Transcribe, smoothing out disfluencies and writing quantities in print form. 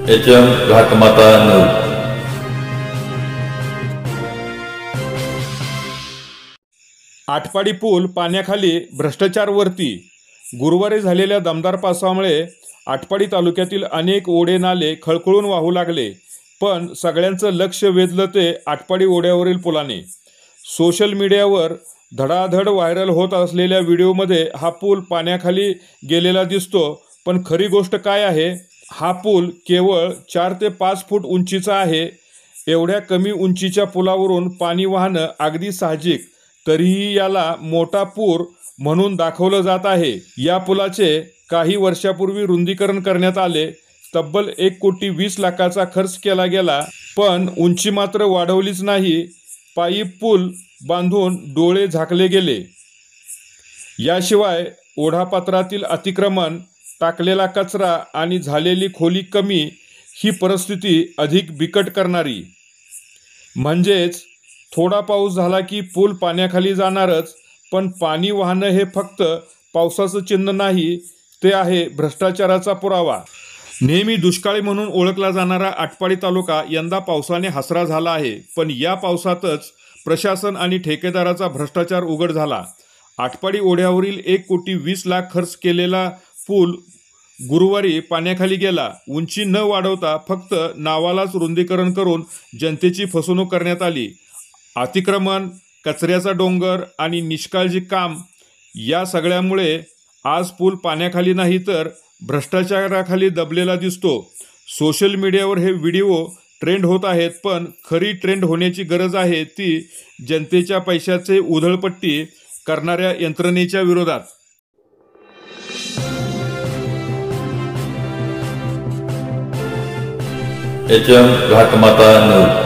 HM घाटमाता news. Atpadi पूल पाण्याखाली, भ्रष्टाचारवरती। गुरुवारी झालेल्या दमदार पावसामुळे आटपाडी तालुक्यातील अनेक ओढे नाले खळखळून वाहू लागले, पण सगळ्यांचं लक्ष वेधलं ते आटपाडी ओढ्यावरील पुलाने। सोशल मीडियावर धडाधड व्हायरल होत असलेल्या व्हिडिओमध्ये हा पूल पाण्याखाली गेलेला दिसतो, पण खरी गोष्ट काय आहे? हा पूल केवळ 4 ते 5 फूट उंचीचा आहे। एवढ्या कमी उंचीच्या पुलावरून पाणी वाहणं अगदी साहजिक, तरीही याला मोठा पूर म्हणून दाखवलं जात आहे। या पुलाचे काही वर्षापूर्वी रुंदीकरण करण्यात आले, तब्बल 1,20,00,000चा खर्च केला गेला, पण उंची मात्र वाढवलीच नाही। पाईप पूल बांधून डोळे झाकले गेले। याशिवाय ओढापात्रातील अतिक्रमण, टाकलेला कचरा आणि झालेली खोली कमी ही परिस्थिती अधिक बिकट करणारी। म्हणजेच थोडा पाऊस झाला की पूल पाण्याखाली जाणारच, पण पाणी वाहणं हे फक्त पावसाचं चिन्ह नाही, ते आहे भ्रष्टाचाराचा पुरावा। नेहमी दुष्काळी म्हणून ओळखला जाणारा आटपाडी तालुका यंदा पावसाने हसरा झाला आहे, पण या पावसातच प्रशासन आणि ठेकेदाराचा भ्रष्टाचार उघड झाला। आटपाडी ओढ्यावरील 1,20,00,000 खर्च केलेला पूल गुरुवारी पाण्याखाली गेला। उंची न वाढवता फक्त नावालाच रुंदीकरण करून जनतेची फसवणूक करण्यात आली। अतिक्रमण, कचऱ्याचा डोंगर आणि निष्काळजी काम या सगळ्यामुळे आज पूल पाण्याखाली नाही तर भ्रष्टाचाराखाली दबलेला दिसतो। सोशल मीडियावर हे व्हिडिओ ट्रेंड होत आहेत, पण खरी ट्रेंड होण्याची गरज आहे ती जनतेच्या पैशाचे उधळपट्टी करणाऱ्या यंत्रणेच्या विरोधात। HM घाटमाता news.